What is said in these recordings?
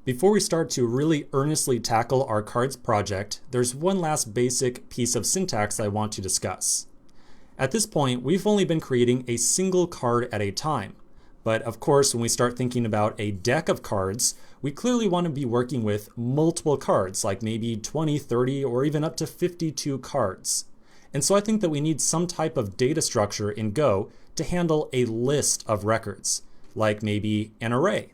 Before we start to really earnestly tackle our cards project, there's one last basic piece of syntax I want to discuss. At this point, we've only been creating a single card at a time. But of course, when we start thinking about a deck of cards, we clearly want to be working with multiple cards, like maybe 20, 30, or even up to 52 cards. And so I think that we need some type of data structure in Go to handle a list of records, like maybe an array.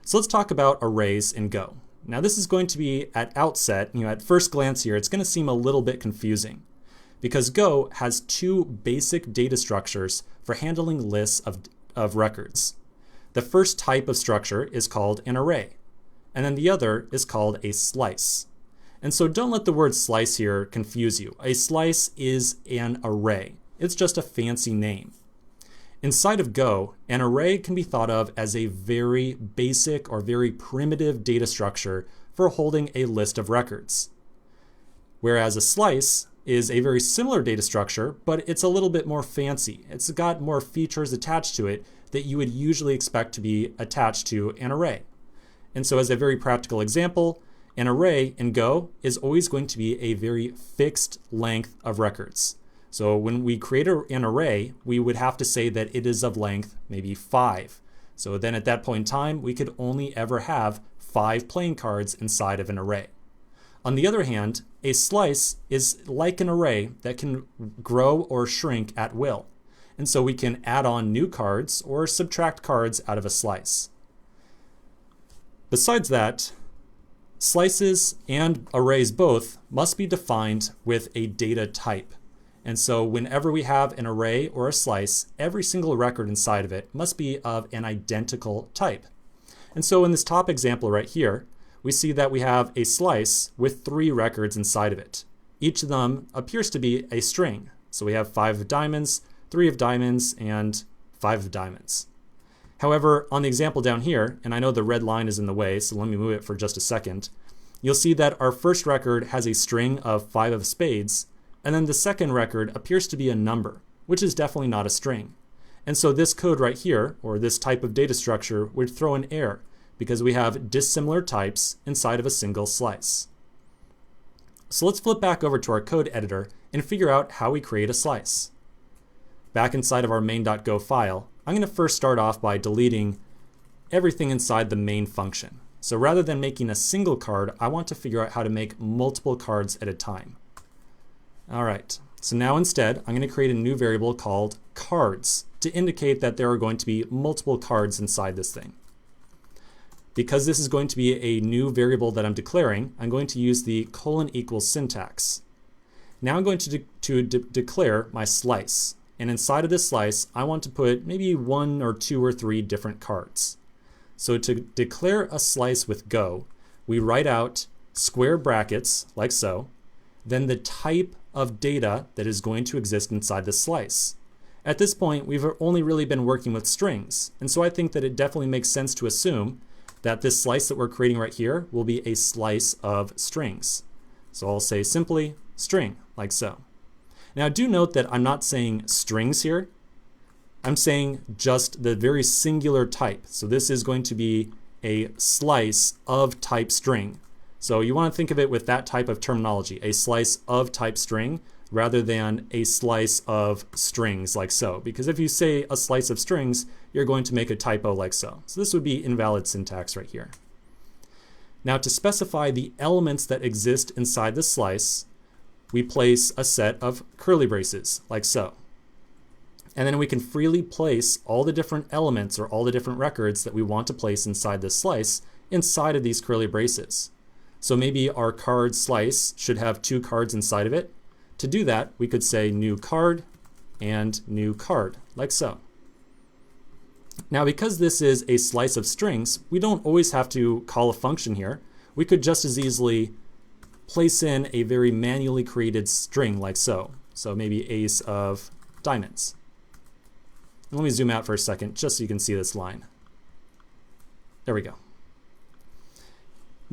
So let's talk about arrays in Go. Now this is going to be at outset, at first glance here, it's going to seem a little bit confusing because Go has two basic data structures for handling lists of records. The first type of structure is called an array, and then the other is called a slice. And so don't let the word slice here confuse you. A slice is an array. It's just a fancy name. Inside of Go, an array can be thought of as a very basic or very primitive data structure for holding a list of records. Whereas a slice is a very similar data structure, but it's a little bit more fancy. It's got more features attached to it that you would usually expect to be attached to an array. And so as a very practical example, an array in Go is always going to be a very fixed length of records. So when we create an array, we would have to say that it is of length maybe 5. So then at that point in time, we could only ever have 5 playing cards inside of an array. On the other hand, a slice is like an array that can grow or shrink at will. And so we can add on new cards or subtract cards out of a slice. Besides that, slices and arrays both must be defined with a data type. And so whenever we have an array or a slice, every single record inside of it must be of an identical type. And so in this top example right here, we see that we have a slice with 3 records inside of it. Each of them appears to be a string. So we have 5 of diamonds, 3 of diamonds, and 5 of diamonds. However, on the example down here, and I know the red line is in the way, so let me move it for just a second, you'll see that our first record has a string of 5 of spades, and then the second record appears to be a number, which is definitely not a string. And so this code right here, or this type of data structure, would throw an error because we have dissimilar types inside of a single slice. So let's flip back over to our code editor and figure out how we create a slice. Back inside of our main.go file, I'm going to first start off by deleting everything inside the main function. So rather than making a single card, I want to figure out how to make multiple cards at a time. All right, so now instead, I'm going to create a new variable called cards to indicate that there are going to be multiple cards inside this thing. Because this is going to be a new variable that I'm declaring, I'm going to use the : syntax. Now I'm going to declare my slice. And inside of this slice, I want to put maybe 1 or 2 or 3 different cards. So to declare a slice with Go, we write out square brackets like so, then the type of data that is going to exist inside the slice. At this point, we've only really been working with strings, and so I think that it definitely makes sense to assume that this slice that we're creating right here will be a slice of strings. So I'll say simply string, like so. Now do note that I'm not saying strings here. I'm saying just the very singular type. So this is going to be a slice of type string. So you want to think of it with that type of terminology, a slice of type string rather than a slice of strings like so. Because if you say a slice of strings, you're going to make a typo like so. So this would be invalid syntax right here. Now to specify the elements that exist inside the slice, we place a set of curly braces like so. And then we can freely place all the different elements or all the different records that we want to place inside this slice inside of these curly braces. So maybe our card slice should have 2 cards inside of it. To do that, we could say new card and new card, like so. Now because this is a slice of strings, we don't always have to call a function here. We could just as easily place in a very manually created string like so. So maybe ace of diamonds. And let me zoom out for a second just so you can see this line. There we go.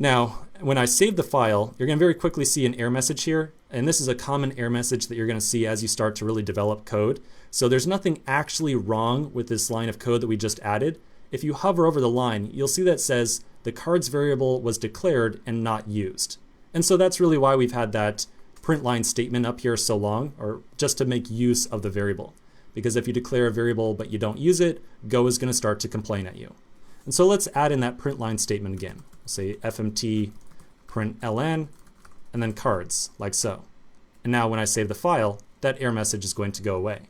Now, when I save the file, you're going to very quickly see an error message here. And this is a common error message that you're going to see as you start to really develop code. So there's nothing actually wrong with this line of code that we just added. If you hover over the line, you'll see that it says the cards variable was declared and not used. And so that's really why we've had that print line statement up here so long, or just to make use of the variable. Because if you declare a variable but you don't use it, Go is going to start to complain at you. And so let's add in that print line statement again. We'll say fmt print ln and then cards, like so. And now when I save the file, that error message is going to go away.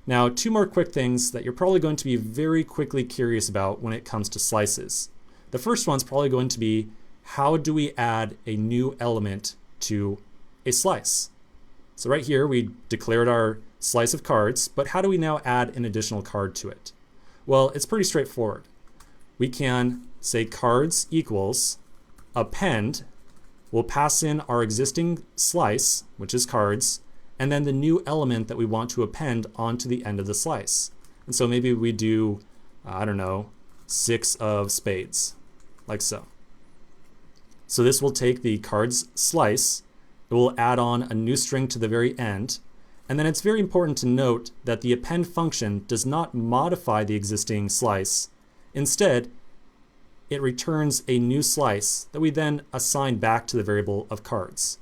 Now, two more quick things that you're probably going to be very quickly curious about when it comes to slices. The first one's probably going to be, how do we add a new element to a slice? So right here we declared our slice of cards, but how do we now add an additional card to it? Well, it's pretty straightforward. We can say cards equals append. We'll pass in our existing slice, which is cards, and then the new element that we want to append onto the end of the slice. And so maybe we do, I don't know, 6 of spades, like so. So this will take the cards slice, it will add on a new string to the very end, and then it's very important to note that the append function does not modify the existing slice. Instead, it returns a new slice that we then assign back to the variable of cards.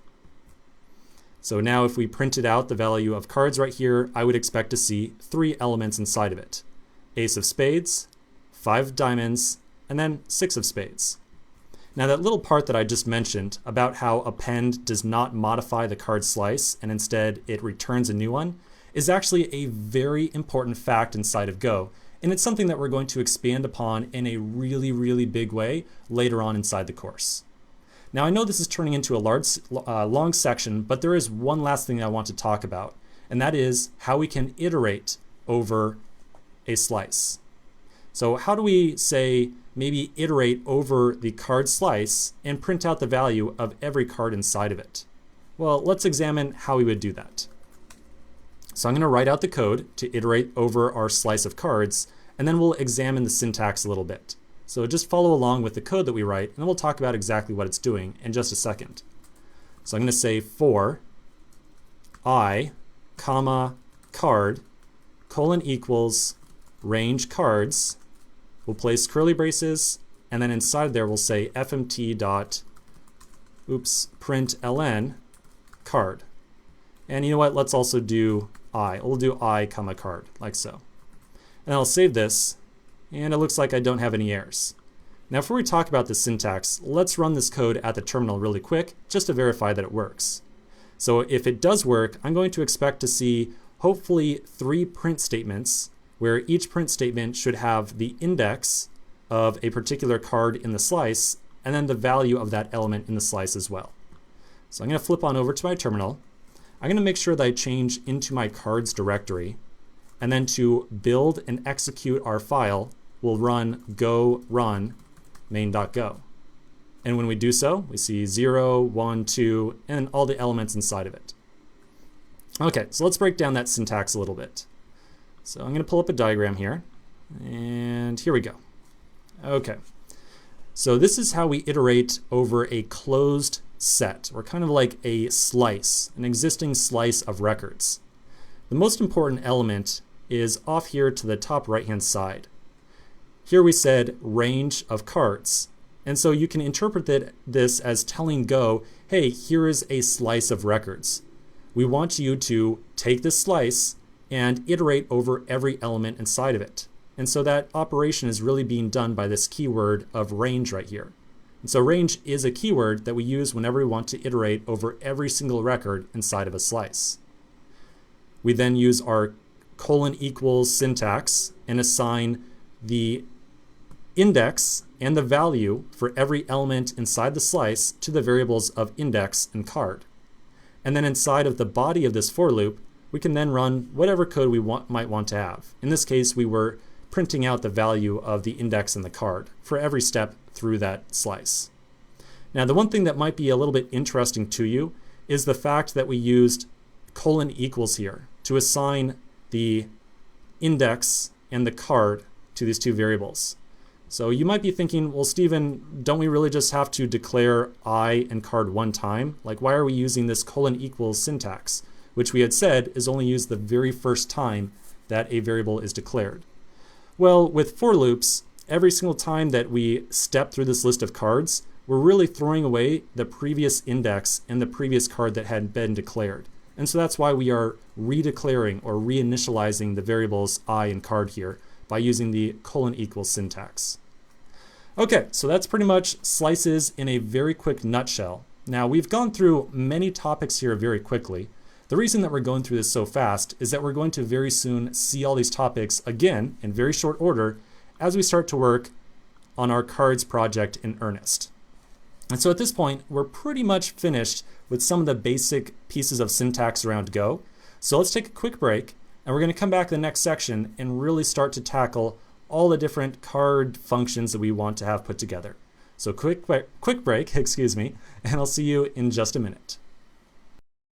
So now if we printed out the value of cards right here, I would expect to see 3 elements inside of it. Ace of spades, 5 diamonds, and then 6 of spades. Now that little part that I just mentioned about how append does not modify the card slice and instead it returns a new one is actually a very important fact inside of Go. And it's something that we're going to expand upon in a really, really big way later on inside the course. Now I know this is turning into a long section, but there is one last thing I want to talk about, and that is how we can iterate over a slice. So how do we say maybe iterate over the card slice and print out the value of every card inside of it? Well, let's examine how we would do that. So I'm going to write out the code to iterate over our slice of cards, and then we'll examine the syntax a little bit. So just follow along with the code that we write, and then we'll talk about exactly what it's doing in just a second. So I'm going to say for I, comma, card, colon equals, range cards. We'll place curly braces, and then inside there we'll say fmt dot, print ln, card. And you know what, let's also do I. We'll do I, comma, card, like so. And I'll save this, and it looks like I don't have any errors. Now before we talk about the syntax, let's run this code at the terminal really quick just to verify that it works. So if it does work, I'm going to expect to see hopefully 3 print statements where each print statement should have the index of a particular card in the slice and then the value of that element in the slice as well. So I'm going to flip on over to my terminal. I'm going to make sure that I change into my cards directory, and then to build and execute our file, we'll run go run main.go. And when we do so, we see 0, 1, 2, and all the elements inside of it. Okay, so let's break down that syntax a little bit. So I'm going to pull up a diagram here, and here we go. Okay, so this is how we iterate over a closed set, or kind of like a slice, an existing slice of records. The most important element is off here to the top right-hand side. Here we said range of cards, and so you can interpret this as telling Go, hey, here is a slice of records. We want you to take this slice and iterate over every element inside of it. And so that operation is really being done by this keyword of range right here. And so range is a keyword that we use whenever we want to iterate over every single record inside of a slice. We then use our colon equals syntax and assign the index and the value for every element inside the slice to the variables of index and card. And then inside of the body of this for loop, we can then run whatever code we might want to have. In this case, we were printing out the value of the index and the card for every step through that slice. Now, the one thing that might be a little bit interesting to you is the fact that we used colon equals here to assign the index and the card to these 2 variables. So you might be thinking, well, Stephen, don't we really just have to declare I and card one time? Like, why are we using this colon equals syntax, which we had said is only used the very first time that a variable is declared? Well, with for loops, every single time that we step through this list of cards, we're really throwing away the previous index and the previous card that had been declared. And so that's why we are redeclaring or reinitializing the variables I and card here by using the := syntax. Okay, so that's pretty much slices in a very quick nutshell. Now, we've gone through many topics here very quickly. The reason that we're going through this so fast is that we're going to very soon see all these topics again in very short order as we start to work on our cards project in earnest. And so at this point, we're pretty much finished with some of the basic pieces of syntax around Go. So let's take a quick break, and we're going to come back to the next section and really start to tackle all the different card functions that we want to have put together. So quick break, excuse me, and I'll see you in just a minute.